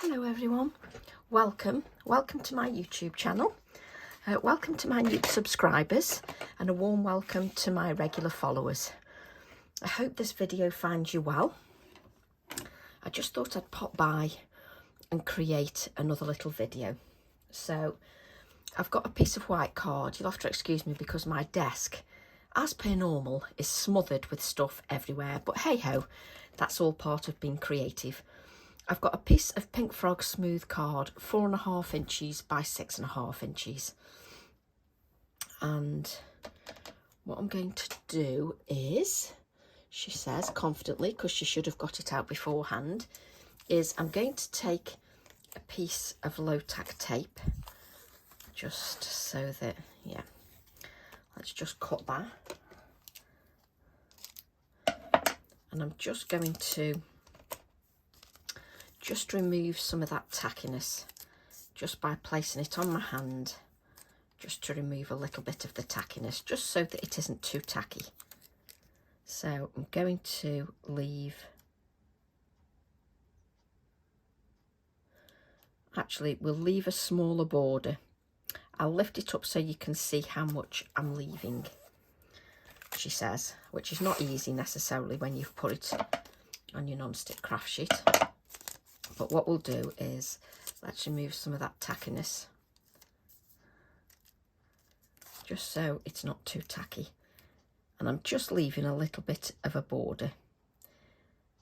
Hello everyone, welcome to my YouTube channel, welcome to my new subscribers and a warm welcome to my regular followers. I hope this video finds you well. I just thought I'd pop by and create another little video. So I've got a piece of white card. You'll have to excuse me because my desk, as per normal, is smothered with stuff everywhere, but hey ho, that's all part of being creative. I've got a piece of Pink Frog smooth card, 4.5 inches by 6.5 inches. And what I'm going to do is, she says confidently, because she should have got it out beforehand, is I'm going to take a piece of low tack tape, just so that, yeah, let's just cut that. And I'm just going to remove some of that tackiness just by placing it on my hand, just to remove a little bit of the tackiness, just so that it isn't too tacky. So I'm going to leave, actually we'll leave a smaller border. I'll lift it up so you can see how much I'm leaving, she says, which is not easy necessarily when you've put it on your non-stick craft sheet. But what we'll do is, let's remove some of that tackiness, just so it's not too tacky. And I'm just leaving a little bit of a border,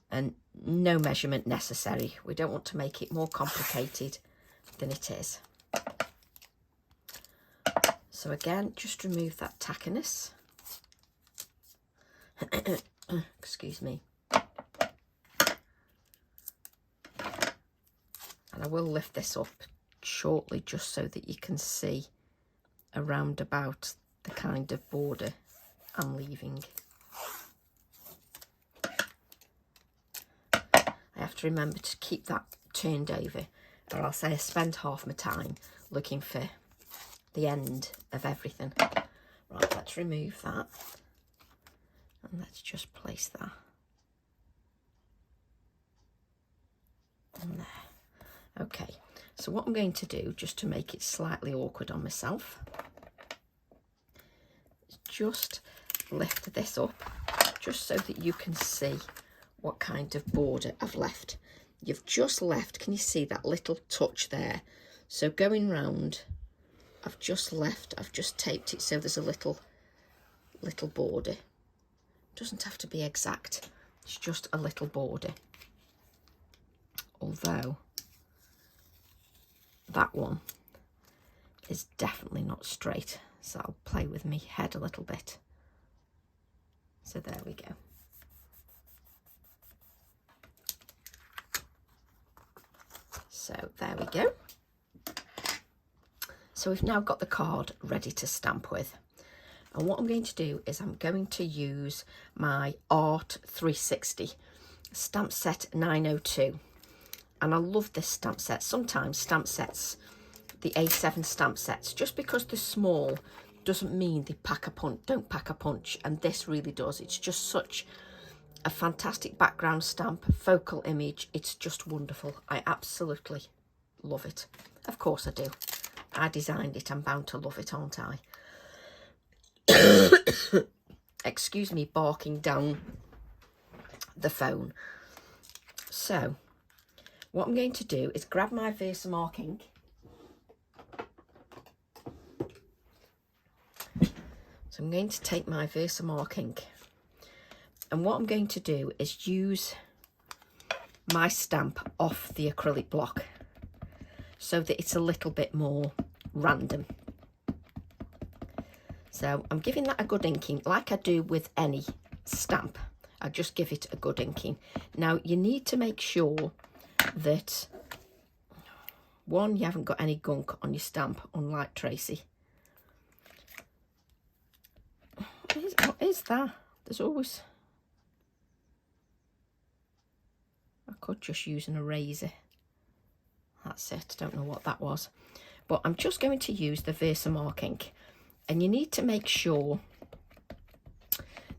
and no measurement necessary. We don't want to make it more complicated than it is. So again, just remove that tackiness. Excuse me. And I will lift this up shortly just so that you can see around about the kind of border I'm leaving. I have to remember to keep that turned over, or else I spend half my time looking for the end of everything. Right, let's remove that. And let's just place that on there. Okay, so what I'm going to do, just to make it slightly awkward on myself, is just lift this up, just so that you can see what kind of border I've left. You've just left, can you see that little touch there? So going round, I've just taped it so there's a little border. Doesn't have to be exact, it's just a little border. Although that one is definitely not straight, so I'll play with my head a little bit. So there we go. So there we go. So we've now got the card ready to stamp with. And what I'm going to do is I'm going to use my Art 360 stamp set 902. And I love this stamp set. Sometimes stamp sets, the A7 stamp sets, just because they're small doesn't mean they don't pack a punch, and this really does. It's just such a fantastic background stamp, focal image. It's just wonderful. I absolutely love it. Of course I do. I designed it. I'm bound to love it, aren't I? Excuse me barking down the phone. So what I'm going to do is grab my Versamark ink. So I'm going to take my Versamark ink, and what I'm going to do is use my stamp off the acrylic block so that it's a little bit more random. So I'm giving that a good inking, like I do with any stamp. I just give it a good inking. Now you need to make sure that, one, you haven't got any gunk on your stamp, unlike Tracy. What is that? There's always, I could just use an eraser. That's it. I don't know what that was, but I'm just going to use the Versamark ink, and you need to make sure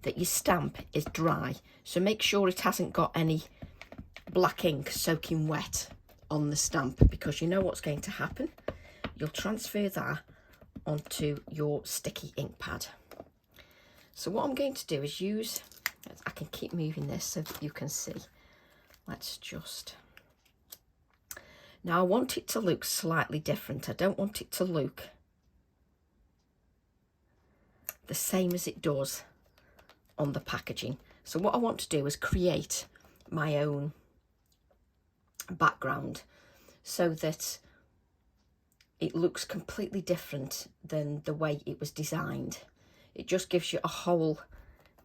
that your stamp is dry. So make sure it hasn't got any black ink soaking wet on the stamp, because you know what's going to happen. You'll transfer that onto your sticky ink pad. So what I'm going to do is use, I can keep moving this so that you can see. Let's just, now I want it to look slightly different. I don't want it to look the same as it does on the packaging. So what I want to do is create my own background so that it looks completely different than the way it was designed. It just gives you a whole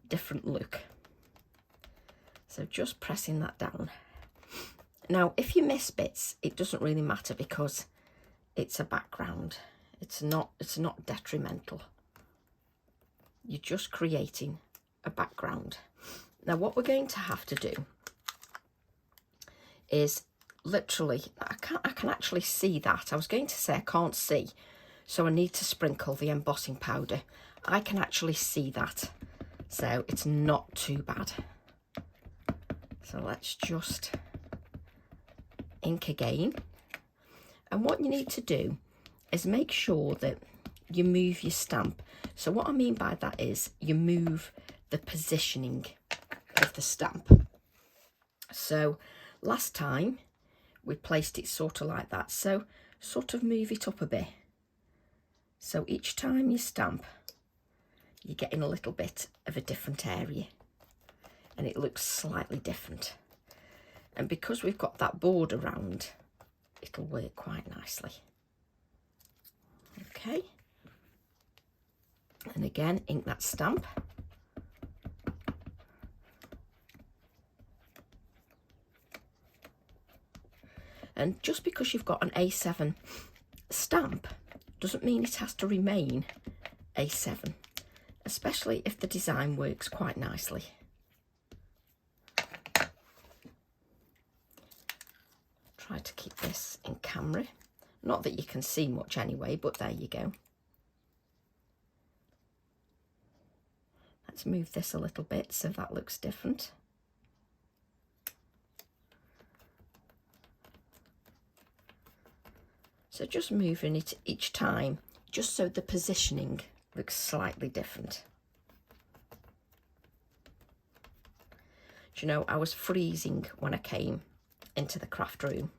different look. So just pressing that down. Now, if you miss bits, it doesn't really matter because it's a background. It's not detrimental. You're just creating a background. Now, what we're going to have to do is literally, I can actually see that. I was going to say I can't see, so I need to sprinkle the embossing powder. I can actually see that, so it's not too bad. So let's just ink again. And what you need to do is make sure that you move your stamp. So what I mean by that is you move the positioning of the stamp. So last time we placed it sort of like that, so sort of move it up a bit. So each time you stamp, you're getting a little bit of a different area and it looks slightly different. And because we've got that board around, it'll work quite nicely. Okay. And again, ink that stamp. And just because you've got an A7 stamp doesn't mean it has to remain A7, especially if the design works quite nicely. Try to keep this in camera. Not that you can see much anyway, but there you go. Let's move this a little bit so that looks different. So just moving it each time, just so the positioning looks slightly different. Do you know, I was freezing when I came into the craft room,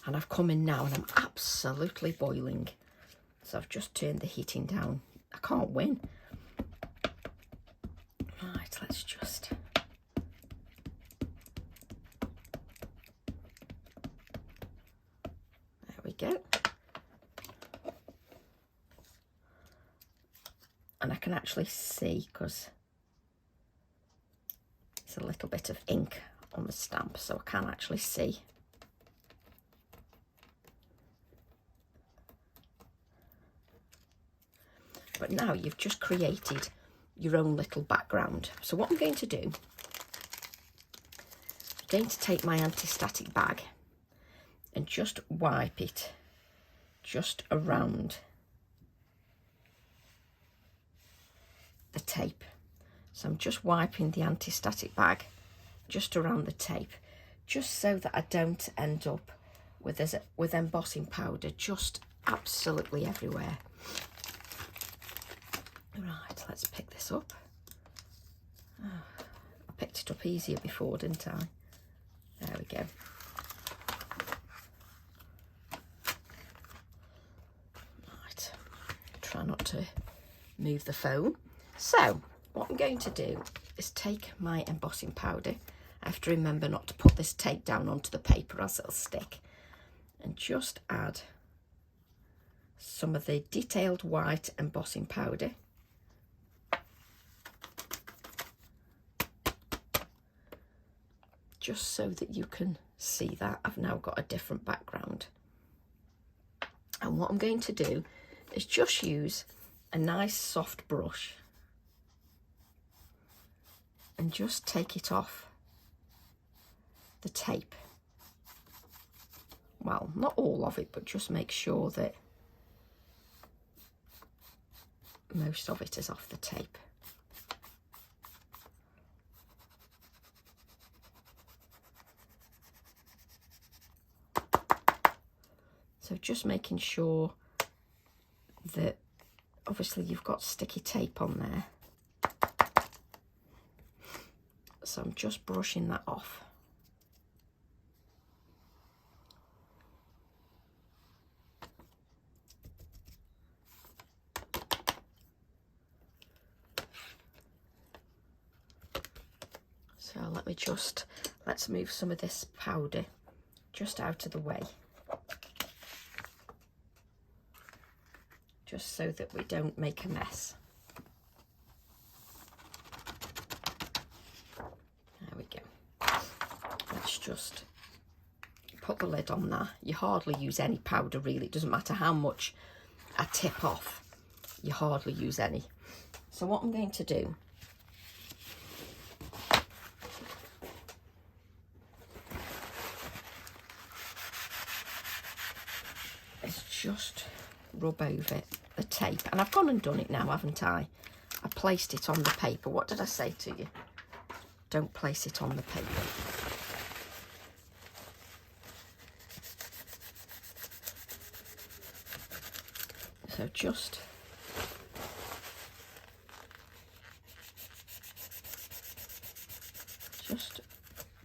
and I've come in now and I'm absolutely boiling. So I've just turned the heating down. I can't win. Right, let's just... There we go. And I can actually see, because it's a little bit of ink on the stamp, so I can actually see. But now you've just created your own little background. So what I'm going to do, I'm going to take my anti-static bag and just wipe it just around the tape. So I'm just wiping the anti-static bag just around the tape, just so that I don't end up with embossing powder just absolutely everywhere. Right, let's pick this up. Oh, I picked it up easier before, didn't I? There we go. Right, try not to move the phone. So what I'm going to do is take my embossing powder. I have to remember not to put this tape down onto the paper, else it'll stick, and just add some of the detailed white embossing powder. Just so that you can see that I've now got a different background. And what I'm going to do is just use a nice soft brush and just take it off the tape. Well, not all of it, but just make sure that most of it is off the tape. So just making sure that obviously you've got sticky tape on there. So I'm just brushing that off. So let's move some of this powder just out of the way. Just so that we don't make a mess. There we go. Let's just put the lid on there. You hardly use any powder really. It doesn't matter how much I tip off. You hardly use any. So what I'm going to do is just rub over the tape, and I've gone and done it now, haven't I? I placed it on the paper. What did I say to you? Don't place it on the paper. So just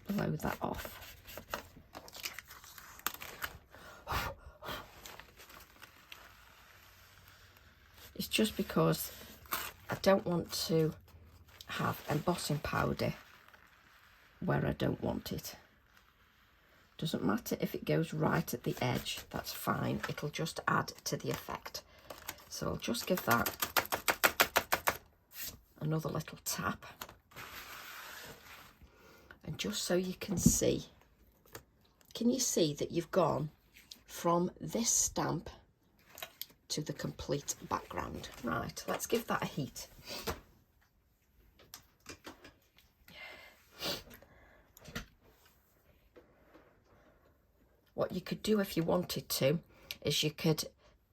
blow that off. It's just because I don't want to have embossing powder where I don't want it. Doesn't matter if it goes right at the edge, that's fine. It'll just add to the effect. So I'll just give that another little tap. And just so you can see, can you see that you've gone from this stamp to the complete background? Right, let's give that a heat. What you could do if you wanted to is you could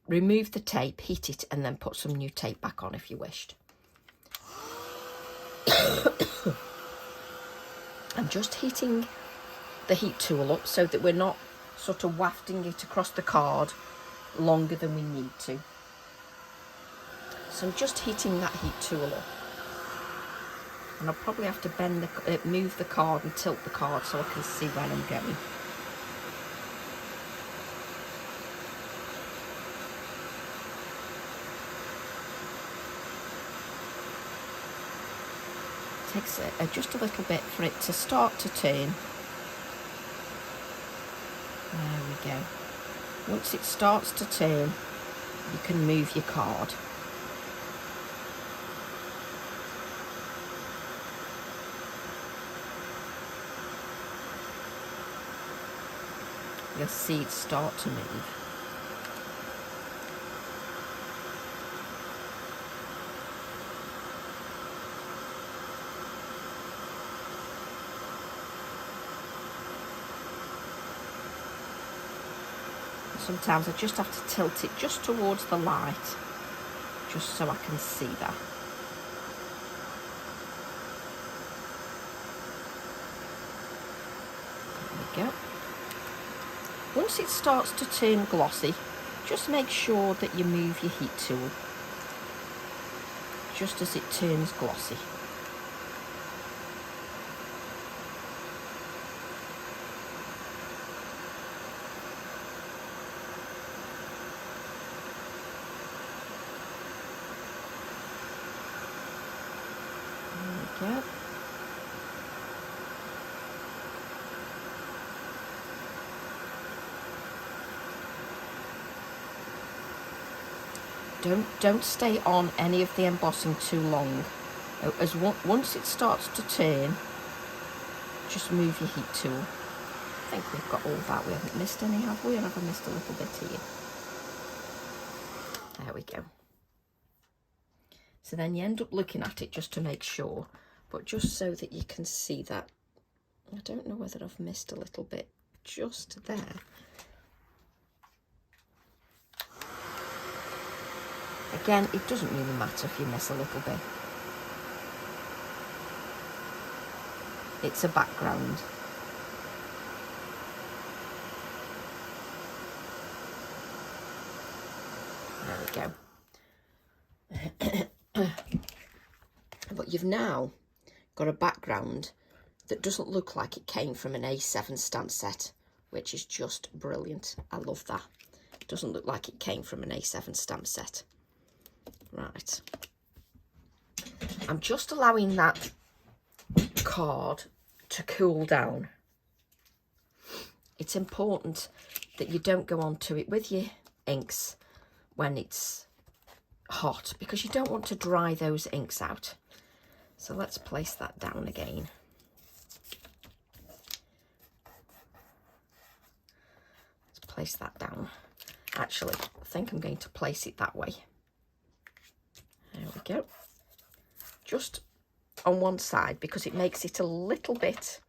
remove the tape, heat it, and then put some new tape back on if you wished. I'm just heating the heat tool up so that we're not sort of wafting it across the card longer than we need to. So I'm just heating that heat tool up, and I'll probably have to move the card and tilt the card so I can see where I'm going. It takes just a little bit for it to start to turn. There we go. Once it starts to turn, you can move your card. You'll see it start to move. Sometimes I just have to tilt it just towards the light, just so I can see that. There we go. Once it starts to turn glossy, just make sure that you move your heat tool just as it turns glossy. There we go. Don't stay on any of the embossing too long. Once it starts to turn, just move your heat tool. I think we've got all that. We haven't missed any, have we? And have I missed a little bit here? There we go. So then you end up looking at it just to make sure, but just so that you can see that. I don't know whether I've missed a little bit just there. Again, it doesn't really matter if you miss a little bit. It's a background. we go. But you've now got a background that doesn't look like it came from an A7 stamp set, which is just brilliant. I love that. It doesn't look like it came from an A7 stamp set. Right. I'm just allowing that card to cool down. It's important that you don't go onto it with your inks when it's hot, because you don't want to dry those inks out. So let's place that down again. Let's place that down. Actually, I think I'm going to place it that way. There we go. Just on one side, because it makes it a little bit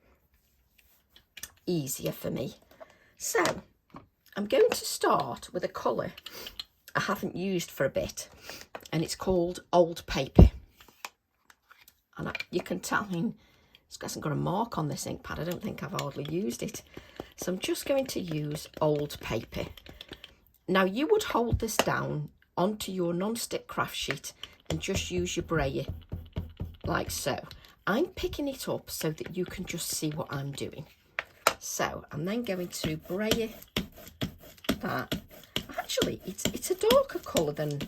easier for me. So I'm going to start with a colour I haven't used for a bit, and it's called Old Paper. And you can tell, I mean, it hasn't got a mark on this ink pad. I don't think I've hardly used it. So I'm just going to use Old Paper. Now you would hold this down onto your non-stick craft sheet and just use your brayer like so. I'm picking it up so that you can just see what I'm doing. So I'm then going to brayer that. Actually, it's a darker colour than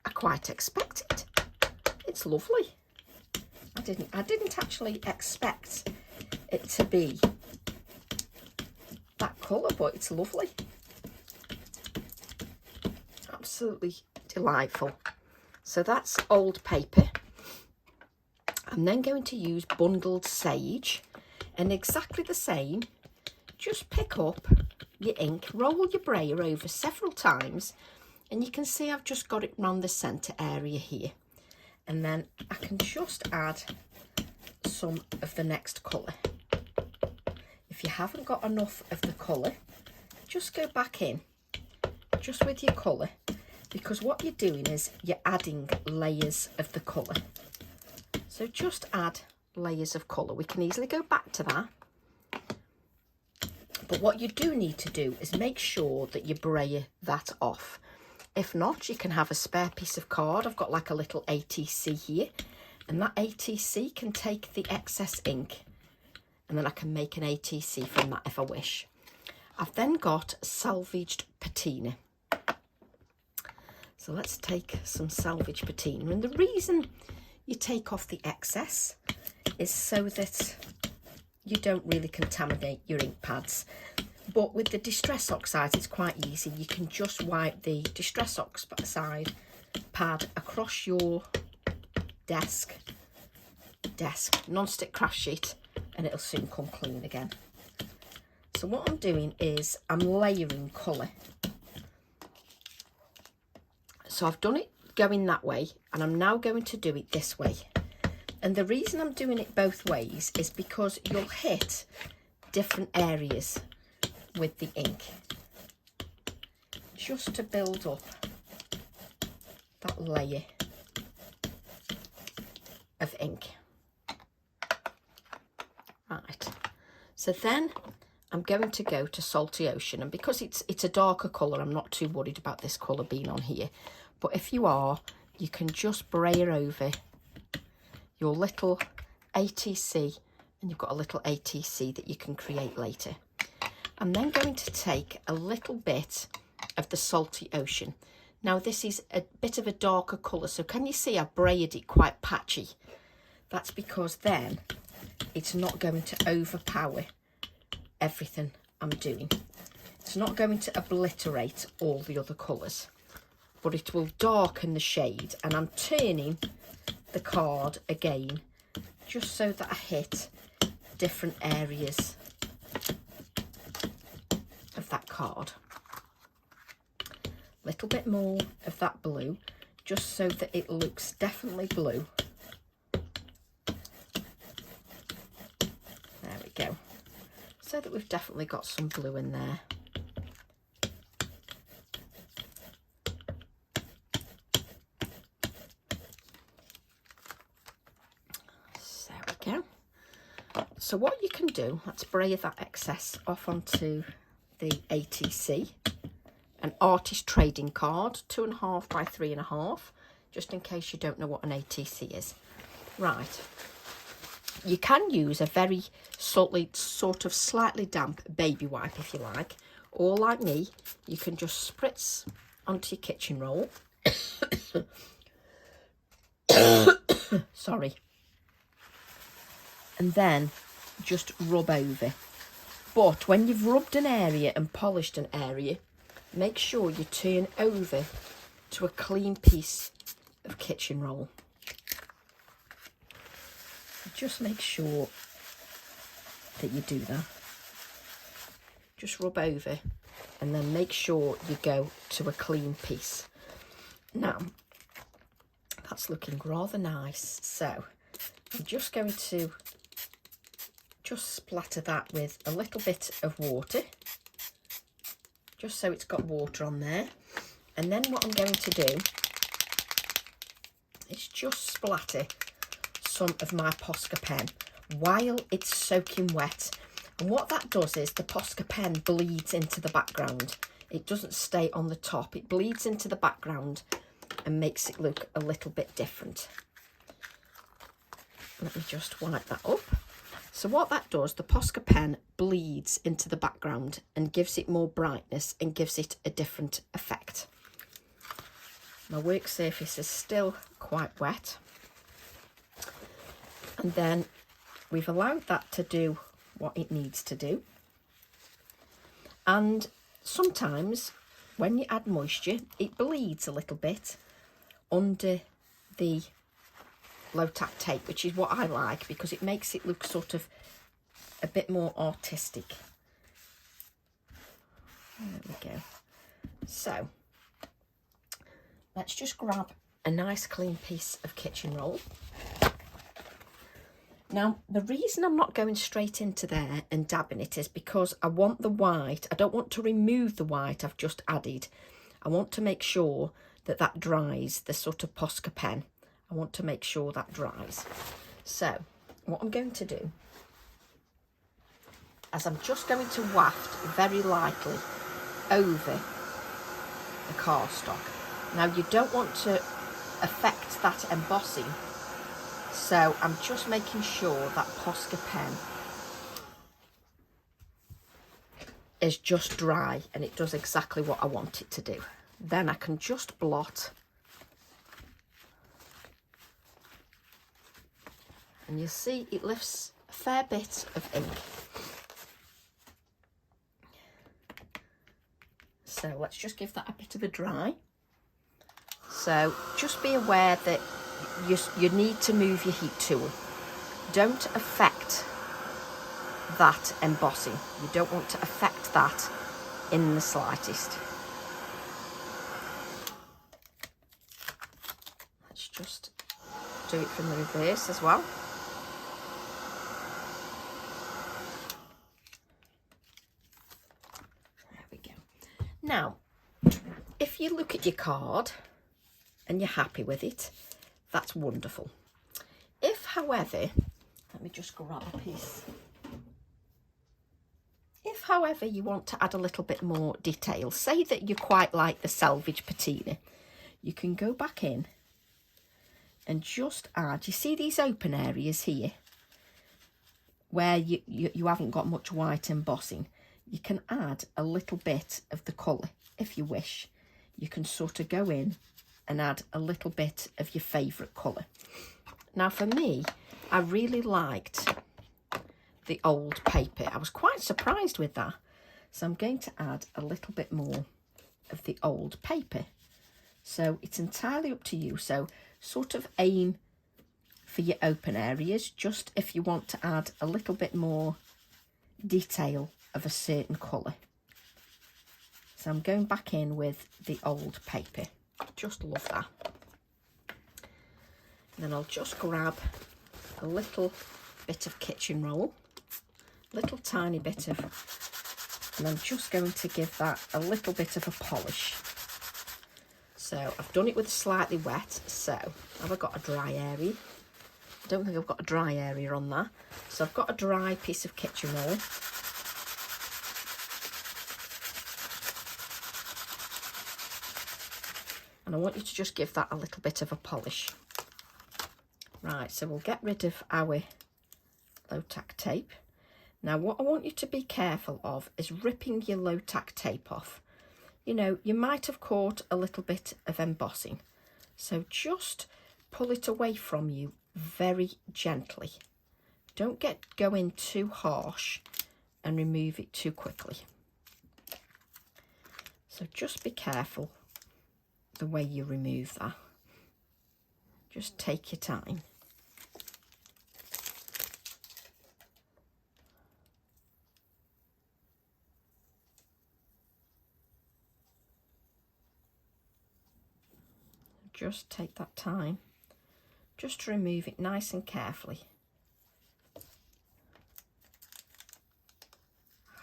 I quite expected. It's lovely. I didn't actually expect it to be that colour, but it's lovely. Absolutely delightful. So that's Old Paper. I'm then going to use Bundled Sage, and exactly the same. Just pick up your ink, roll your brayer over several times, and you can see I've just got it around the centre area here. And then I can just add some of the next colour. If you haven't got enough of the colour, just go back in, just with your colour, because what you're doing is you're adding layers of the colour. So just add layers of colour. We can easily go back to that. But what you do need to do is make sure that you brayer that off. If not, you can have a spare piece of card. I've got like a little ATC here, and that ATC can take the excess ink, and then I can make an ATC from that if I wish. I've then got salvaged patina. So let's take some salvaged patina, and the reason you take off the excess is so that you don't really contaminate your ink pads. But with the Distress Oxide, it's quite easy. You can just wipe the Distress Oxide pad across your desk non-stick craft sheet, and it'll soon come clean again. So what I'm doing is I'm layering colour. So I've done it going that way, and I'm now going to do it this way. And the reason I'm doing it both ways is because you'll hit different areas with the ink, just to build up that layer of ink. Right, so then I'm going to go to Salty Ocean, and because it's a darker colour, I'm not too worried about this colour being on here. But if you are, you can just brayer over your little ATC, and you've got a little ATC that you can create later. I'm then going to take a little bit of the Salty Ocean. Now this is a bit of a darker colour, so can you see I've brayered it quite patchy? That's because then it's not going to overpower everything I'm doing. It's not going to obliterate all the other colours, but it will darken the shade. And I'm turning the card again, just so that I hit different areas of that card. A little bit more of that blue, just so that it looks definitely blue. There we go. So that we've definitely got some blue in there. So what you can do, let's brayer that excess off onto the ATC, an artist trading card, 2.5 by 3.5, just in case you don't know what an ATC is. Right. You can use a very sort of slightly damp baby wipe if you like, or like me, you can just spritz onto your kitchen roll. Sorry. And then just rub over. But when you've rubbed an area and polished an area, make sure you turn over to a clean piece of kitchen roll. Just make sure that you do that. Just rub over and then make sure you go to a clean piece. Now, that's looking rather nice. So I'm just going to just splatter that with a little bit of water, just so it's got water on there. And then what I'm going to do is just splatter some of my Posca pen while it's soaking wet. And what that does is the Posca pen bleeds into the background. It doesn't stay on the top. It bleeds into the background and makes it look a little bit different. Let me just wipe that up. So what that does, the Posca pen bleeds into the background and gives it more brightness and gives it a different effect. My work surface is still quite wet. And then we've allowed that to do what it needs to do. And sometimes when you add moisture, it bleeds a little bit under the low tack tape, which is what I like because it makes it look sort of a bit more artistic. There we go. So let's just grab a nice clean piece of kitchen roll. Now, the reason I'm not going straight into there and dabbing it is because I want the white. I don't want to remove the white I've just added. I want to make sure that that dries, the sort of Posca pen. I want to make sure that dries. So what I'm going to do is I'm just going to waft very lightly over the cardstock. Now, you don't want to affect that embossing, so I'm just making sure that Posca pen is just dry and it does exactly what I want it to do. Then I can just blot, and you'll see it lifts a fair bit of ink. So let's just give that a bit of a dry. So just be aware that you need to move your heat tool. Don't affect that embossing. You don't want to affect that in the slightest. Let's just do it from the reverse as well. There we go. Now, if you look at your card and you're happy with it, that's wonderful. If, however, let me just grab a piece. If, however, you want to add a little bit more detail, say that you quite like the selvage patina, you can go back in and just add, you see these open areas here where you haven't got much white embossing, you can add a little bit of the colour if you wish. You can sort of go in and add a little bit of your favourite colour. Now for me, I really liked the old paper. I was quite surprised with that. So I'm going to add a little bit more of the old paper. So it's entirely up to you. So sort of aim for your open areas, just if you want to add a little bit more detail of a certain colour. So I'm going back in with the old paper. Just love that. And then I'll just grab a little bit of kitchen roll, little tiny bit of, and I'm just going to give that a little bit of a polish. So I've done it with slightly wet, so have I got a dry area? I don't think I've got a dry area on that. So I've got a dry piece of kitchen roll. and I want you to just give that a little bit of a polish. Right, so we'll get rid of our low tack tape. Now what I want you to be careful of is ripping your low tack tape off. You know, you might have caught a little bit of embossing, so just pull it away from you very gently. Don't go in too harsh and remove it too quickly. So just be careful the way you remove that. Just take your time. Just take that time, just to remove it nice and carefully.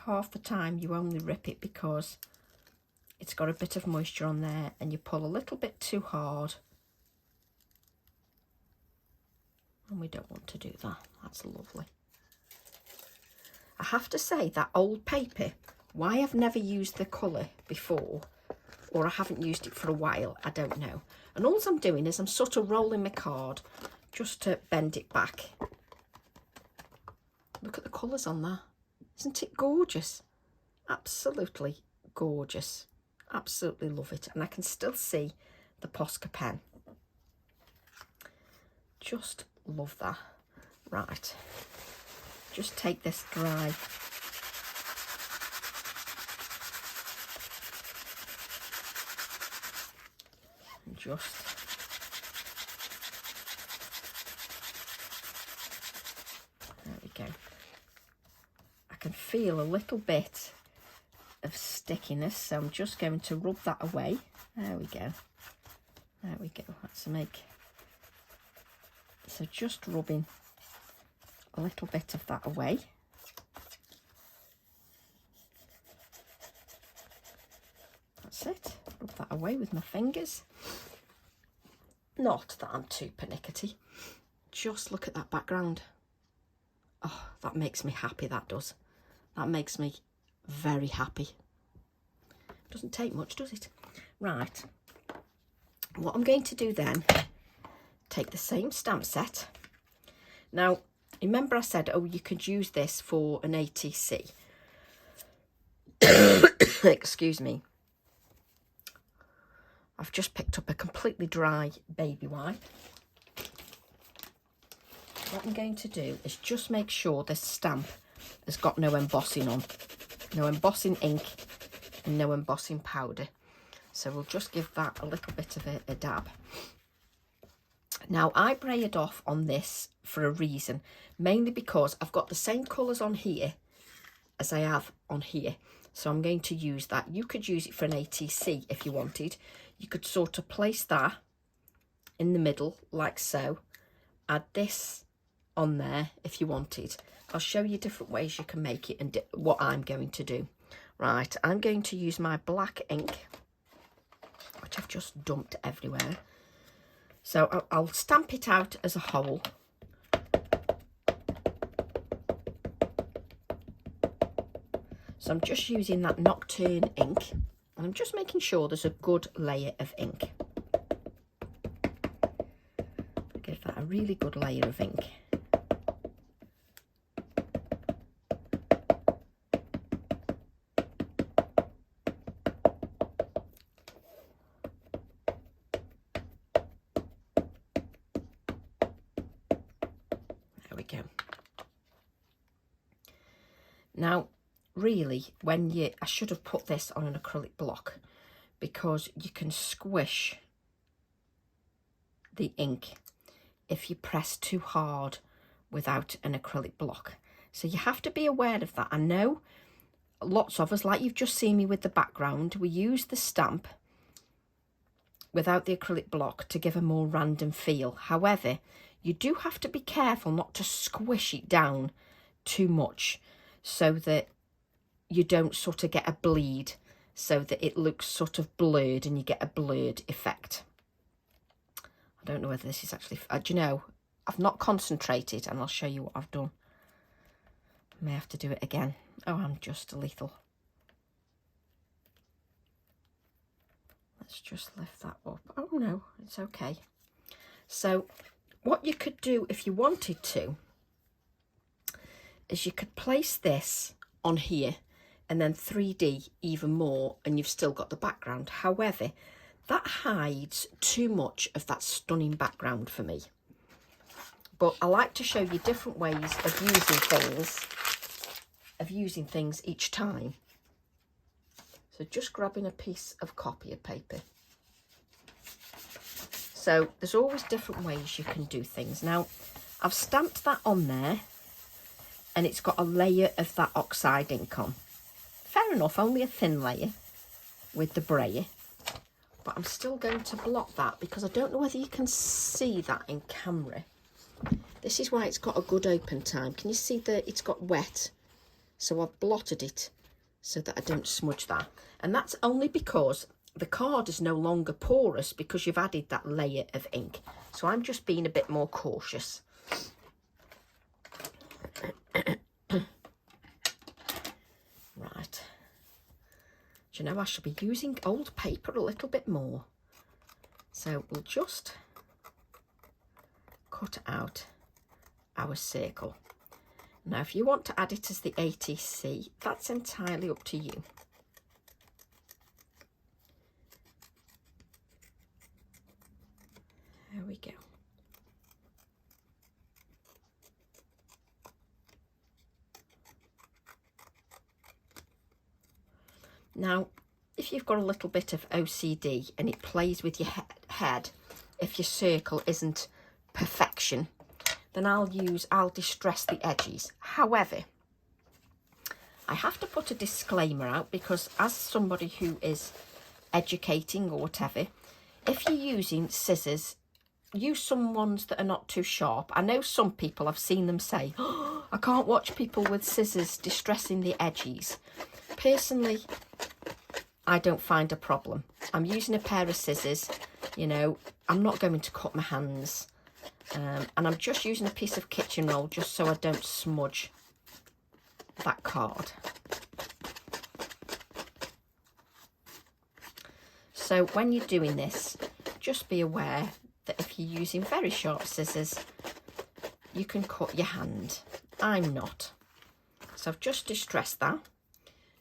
Half the time you only rip it because it's got a bit of moisture on there and you pull a little bit too hard. And we don't want to do that. That's lovely. I have to say that old paper, why I've never used the colour before, or I haven't used it for a while, I don't know. And all I'm doing is I'm sort of rolling my card just to bend it back. Look at the colours on there. Isn't it gorgeous? Absolutely gorgeous. Absolutely love it. And I can still see the Posca pen. Just love that. Right. Just take this dry. And just there we go. I can feel a little bit of stickiness, so I'm just going to rub that away. There we go. There we go. Let's make, so just rubbing a little bit of that away. That's it. Rub that away with my fingers. Not that I'm too pernickety. Just look at that background. Oh, that makes me happy, that does. That makes me very happy. Doesn't take much, does it? Right. What I'm going to do then, take the same stamp set. Now, remember I said, oh, you could use this for an ATC. Excuse me. I've just picked up a completely dry baby wipe. What I'm going to do is just make sure this stamp has got no embossing on. No embossing ink and no embossing powder. So we'll just give that a little bit of a dab. Now I braided off on this for a reason, mainly because I've got the same colours on here as I have on here. So I'm going to use that. You could use it for an ATC if you wanted. You could sort of place that in the middle like so. Add this on there if you wanted. I'll show you different ways you can make it and what I'm going to do. Right, I'm going to use my black ink, which I've just dumped everywhere. So I'll stamp it out as a whole. So I'm just using that Nocturne ink, and I'm just making sure there's a good layer of ink. Give that a really good layer of ink. There we go. Now, really, I should have put this on an acrylic block, because you can squish the ink if you press too hard without an acrylic block. So you have to be aware of that. I know lots of us, like you've just seen me with the background, we use the stamp without the acrylic block to give a more random feel. However, you do have to be careful not to squish it down too much, so that you don't sort of get a bleed, so that it looks sort of blurred and you get a blurred effect. I don't know whether this is actually, do you know, I've not concentrated, and I'll show you what I've done. I may have to do it again. Oh, I'm just a little. Let's just lift that up. Oh no, it's okay. So what you could do if you wanted to is you could place this on here and then 3D even more, and you've still got the background. However, that hides too much of that stunning background for me. But I like to show you different ways of using things each time. So just grabbing a piece of copy paper. So there's always different ways you can do things. Now, I've stamped that on there, and it's got a layer of that Oxide ink on. Fair enough, only a thin layer with the brayer. But I'm still going to blot that because I don't know whether you can see that in camera. This is why it's got a good open time. Can you see that it's got wet? So I've blotted it so that I don't smudge that. And that's only because the card is no longer porous because you've added that layer of ink. So I'm just being a bit more cautious. Right. Do you know, I should be using old paper a little bit more. So we'll just cut out our circle. Now, if you want to add it as the ATC, that's entirely up to you. There we go. Now, if you've got a little bit of OCD and it plays with your head, if your circle isn't perfection, then I'll distress the edges. However, I have to put a disclaimer out because as somebody who is educating or whatever, if you're using scissors, use some ones that are not too sharp. I know some people, I've seen them say, oh, I can't watch people with scissors distressing the edges. Personally, I don't find a problem. I'm using a pair of scissors, you know, I'm not going to cut my hands. And I'm just using a piece of kitchen roll just so I don't smudge that card. So when you're doing this, just be aware that if you're using very sharp scissors, you can cut your hand. I'm not. So I've just distressed that.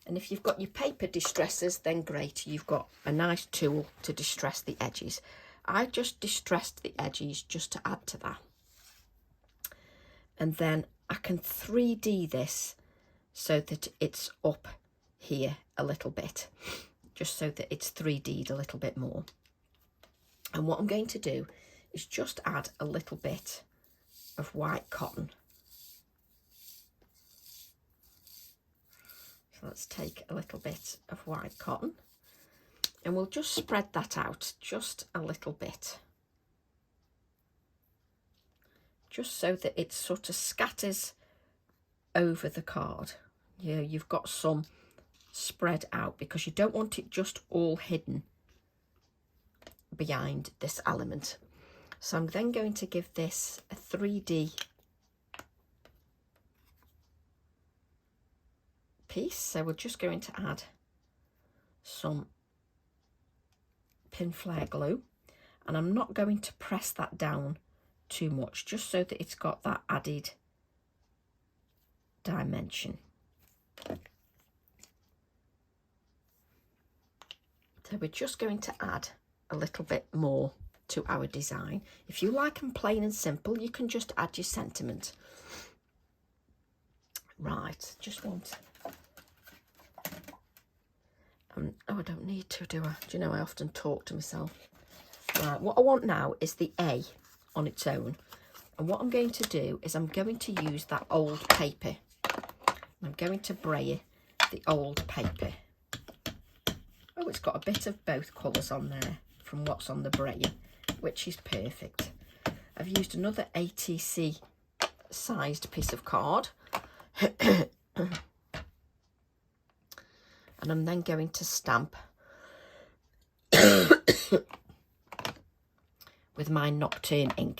And if you've got your paper distressors, then great, you've got a nice tool to distress the edges. I just distressed the edges just to add to that. And then I can 3D this so that it's up here a little bit, just so that it's 3D'd a little bit more. And what I'm going to do is just add a little bit of white cotton. So let's take a little bit of white cotton and we'll just spread that out just a little bit, just so that it sort of scatters over the card. Yeah, you've got some spread out because you don't want it just all hidden behind this element. So I'm then going to give this a 3D piece. So we're just going to add some pin flare glue, and I'm not going to press that down too much, just so that it's got that added dimension. So we're just going to add a little bit more to our design. If you like them plain and simple, you can just add your sentiment. Right, just want... oh, I don't need to, do I? Do you know, I often talk to myself. Right, what I want now is the A on its own. And what I'm going to do is I'm going to use that old paper. I'm going to brayer the old paper. Oh, it's got a bit of both colours on there from what's on the brayer, which is perfect. I've used another ATC sized piece of card. And I'm then going to stamp with my Nocturne ink.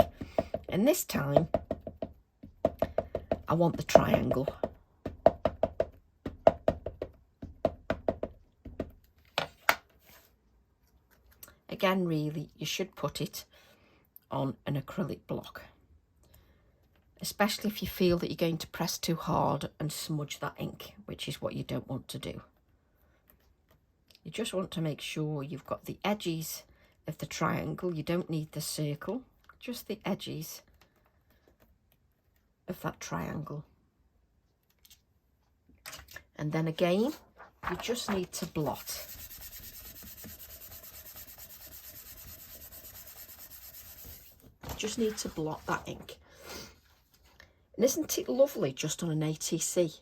And this time, I want the triangle. Again, really, you should put it on an acrylic block, especially if you feel that you're going to press too hard and smudge that ink, which is what you don't want to do. You just want to make sure you've got the edges of the triangle. You don't need the circle, just the edges of that triangle. And then again, you just need to blot. Just need to blot that ink. And isn't it lovely just on an ATC?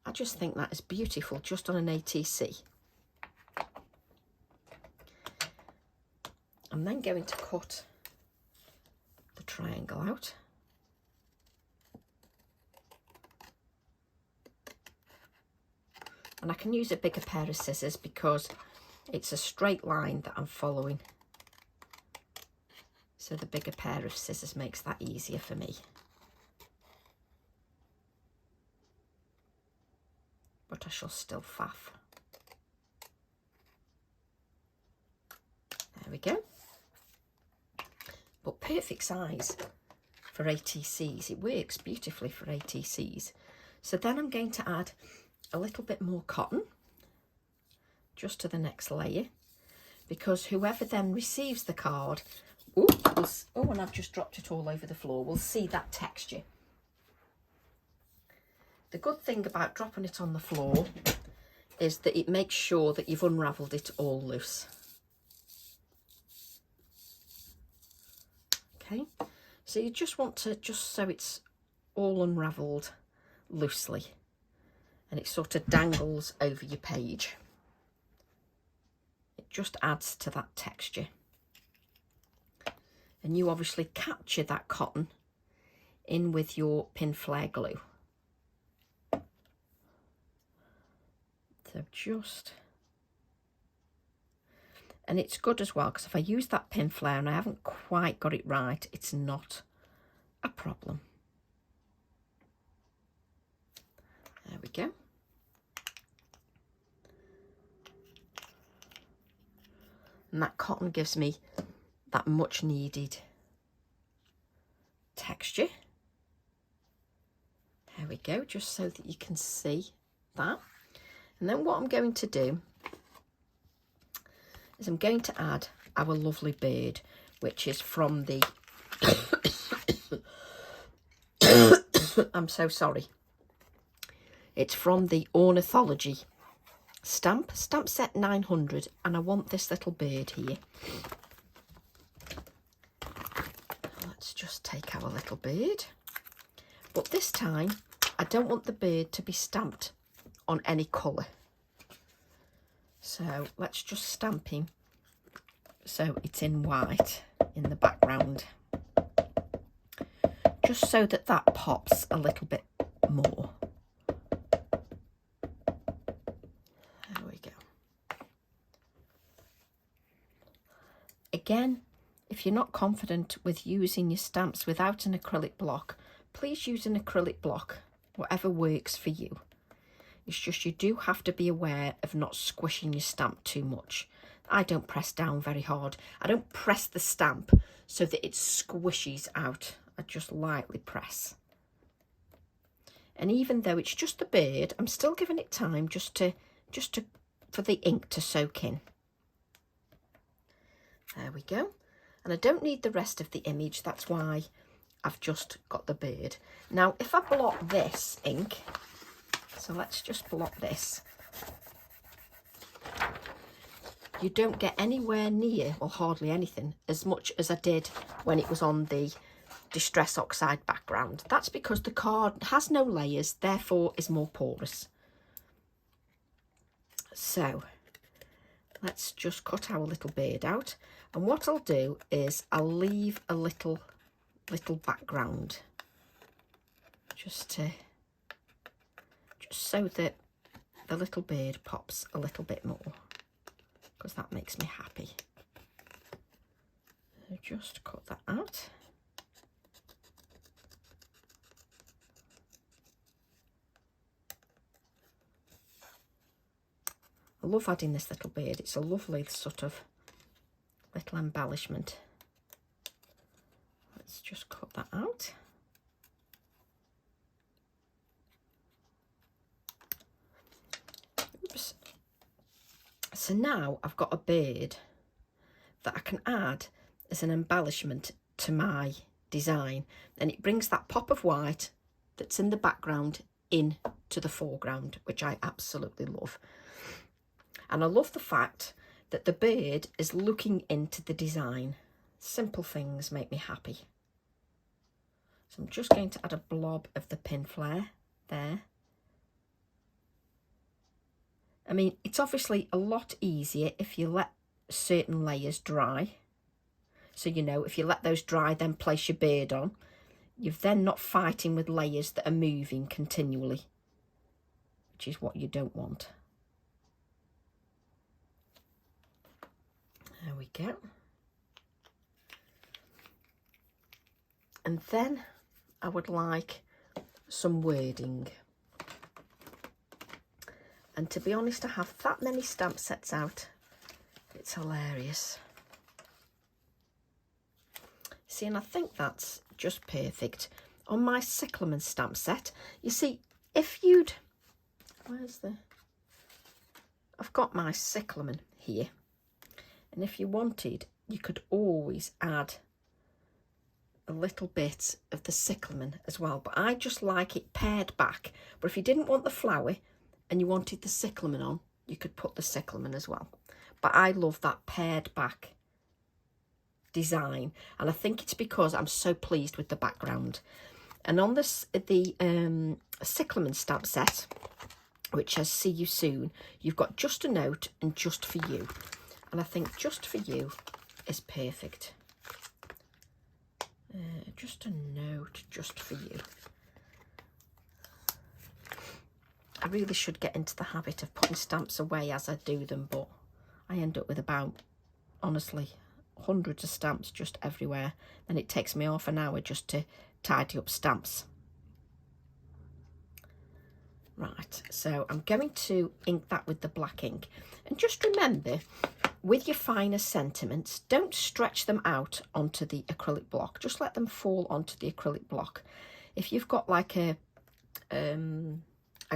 I just think that is beautiful just on an ATC. I'm then going to cut the triangle out. And I can use a bigger pair of scissors because it's a straight line that I'm following. So the bigger pair of scissors makes that easier for me. But I shall still faff. There we go. But perfect size for ATCs. It works beautifully for ATCs. So then I'm going to add a little bit more cotton just to the next layer, because whoever then receives the card, oh, and I've just dropped it all over the floor, will see that texture. The good thing about dropping it on the floor is that it makes sure that you've unravelled it all loose. Okay, so you just want to, just so it's all unravelled loosely and it sort of dangles over your page. It just adds to that texture. And you obviously capture that cotton in with your pin flare glue. So just, and it's good as well, because if I use that pin flare and I haven't quite got it right, it's not a problem. There we go. And that cotton gives me that much needed texture. There we go, just so that you can see that. And then what I'm going to do is I'm going to add our lovely bird, which is from the I'm so sorry. It's from the Ornithology stamp set 900, and I want this little bird here. Let's just take our little bird, but this time I don't want the bird to be stamped on any colour, so let's just stamp him so it's in white in the background, just so that that pops a little bit more. There we go. Again, if you're not confident with using your stamps without an acrylic block, please use an acrylic block, whatever works for you. It's just you do have to be aware of not squishing your stamp too much. I don't press down very hard. I don't press the stamp so that it squishes out. I just lightly press. And even though it's just the bird, I'm still giving it time just to for the ink to soak in. There we go. And I don't need the rest of the image. That's why I've just got the bird. Now, if I blot this ink, so let's just blot this. You don't get anywhere near, or hardly anything, as much as I did when it was on the Distress Oxide background. That's because the card has no layers, therefore is more porous. So let's just cut our little bird out. And what I'll do is I'll leave a little background just so that the little bird pops a little bit more, because that makes me happy. So just cut that out. I love adding this little bird. It's a lovely sort of little embellishment. Let's just cut that out. Oops. So now I've got a bird that I can add as an embellishment to my design, and it brings that pop of white that's in the background in to the foreground, which I absolutely love. And I love the fact that the bird is looking into the design. Simple things make me happy. So I'm just going to add a blob of the pin flare there. I mean, it's obviously a lot easier if you let certain layers dry. So, you know, if you let those dry, then place your bird on, you're then not fighting with layers that are moving continually, which is what you don't want. There we go. And then I would like some wording. And to be honest, I have that many stamp sets out. It's hilarious. See, and I think that's just perfect. On my cyclamen stamp set, you see, if you'd... I've got my cyclamen here. And if you wanted, you could always add a little bit of the cyclamen as well. But I just like it paired back. But if you didn't want the flower and you wanted the cyclamen on, you could put the cyclamen as well. But I love that paired back design, and I think it's because I'm so pleased with the background. And on this, the cyclamen stamp set, which says "See you soon," you've got just a note and just for you, and I think just for you is perfect. Just a note just for you. I really should get into the habit of putting stamps away as I do them, but I end up with about, honestly, hundreds of stamps just everywhere. Then it takes me half an hour just to tidy up stamps. Right, so I'm going to ink that with the black ink. And just remember, with your finer sentiments, don't stretch them out onto the acrylic block. Just let them fall onto the acrylic block. If you've got like a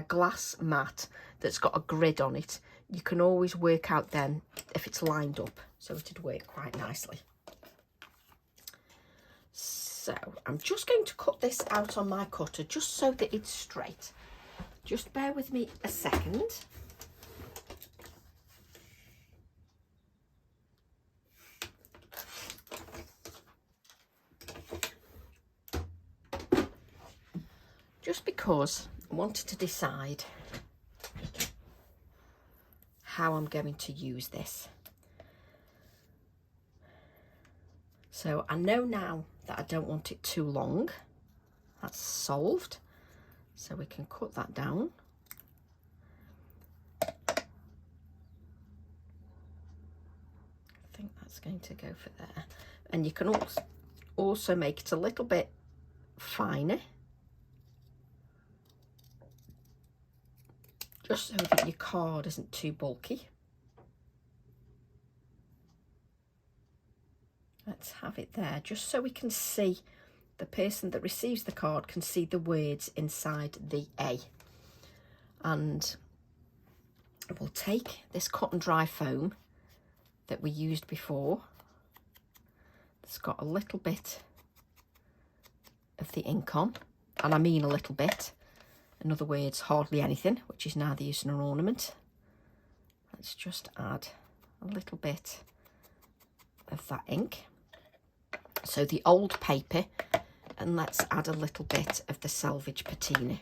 glass mat that's got a grid on it, you can always work out then if it's lined up, so it'd work quite nicely. So I'm just going to cut this out on my cutter just so that it's straight. Just bear with me a second. Just because I wanted to decide how I'm going to use this. So I know now that I don't want it too long. That's solved. So we can cut that down. I think that's going to go for there. And you can also make it a little bit finer, just so that your card isn't too bulky. Let's have it there, just so we can see, the person that receives the card can see the words inside the A. And we'll take this cut and dry foam that we used before. It's got a little bit of the ink on, and I mean a little bit. In other words, hardly anything, which is neither use nor ornament. Let's just add a little bit of that ink. So the old paper, and let's add a little bit of the selvage patina.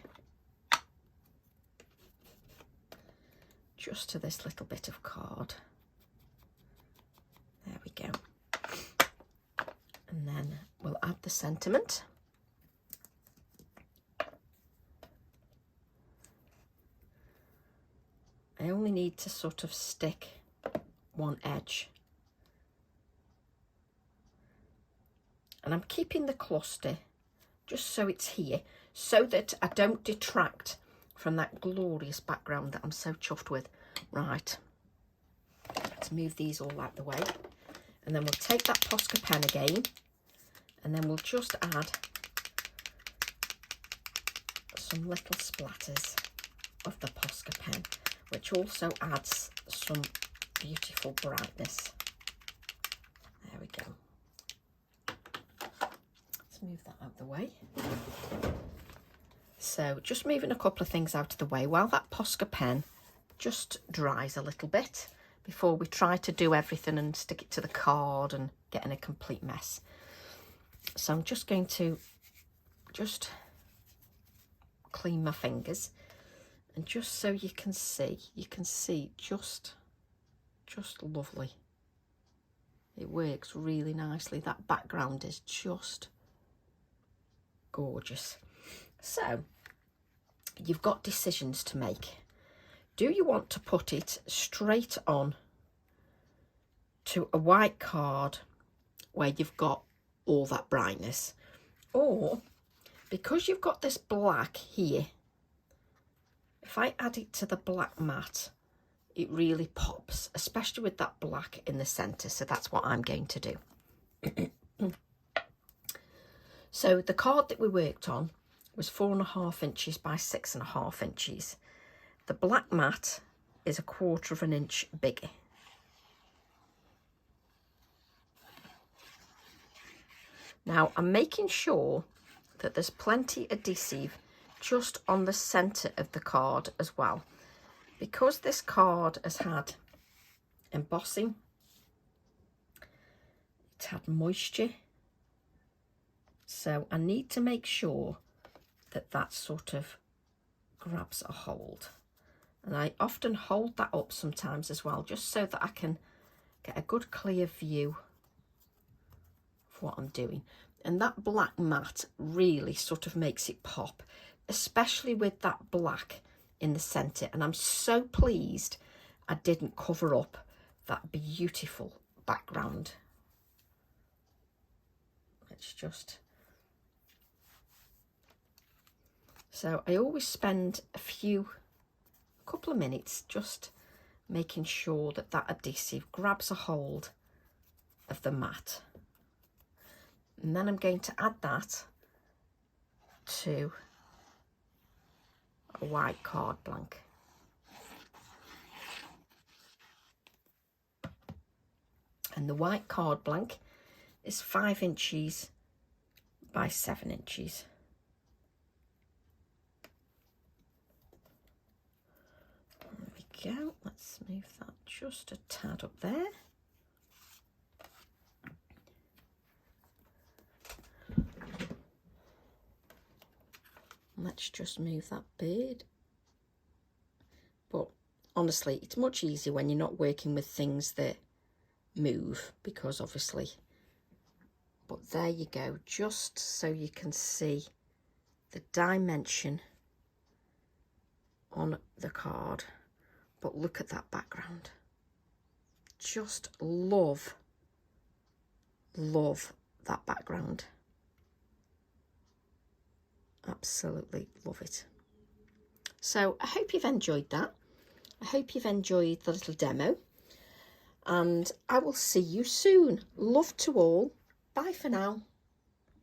Just to this little bit of card. There we go. And then we'll add the sentiment. I only need to sort of stick one edge. And I'm keeping the cluster just so it's here, so that I don't detract from that glorious background that I'm so chuffed with. Right, let's move these all out the way. And then we'll take that Posca pen again, and then we'll just add some little splatters of the Posca pen, which also adds some beautiful brightness. There we go. Let's move that out of the way. So just moving a couple of things out of the way while that Posca pen just dries a little bit before we try to do everything and stick it to the card and get in a complete mess. So I'm just going to just clean my fingers, and just so you can see just lovely. It works really nicely. That background is just gorgeous. So you've got decisions to make. Do you want to put it straight on to a white card where you've got all that brightness, or because you've got this black here, if I add it to the black mat, it really pops, especially with that black in the centre. So that's what I'm going to do. So the card that we worked on was 4.5 inches by 6.5 inches. The black mat is 1/4 of an inch bigger. Now I'm making sure that there's plenty adhesive just on the centre of the card as well, because this card has had embossing, it's had moisture, so I need to make sure that that sort of grabs a hold. And I often hold that up sometimes as well, just so that I can get a good clear view of what I'm doing. And that black mat really sort of makes it pop, especially with that black in the centre. And I'm so pleased I didn't cover up that beautiful background. It's just... So I always spend a couple of minutes just making sure that that adhesive grabs a hold of the mat. And then I'm going to add that to a white card blank. And the white card blank is 5 inches by 7 inches. There we go. Let's move that just a tad up there. Let's just move that bird. But honestly, it's much easier when you're not working with things that move, because obviously, but there you go, just so you can see the dimension on the card. But look at that background. Just love that background. Absolutely love it. So I hope you've enjoyed that. I hope you've enjoyed the little demo, and I will see you soon. Love to all. Bye for now.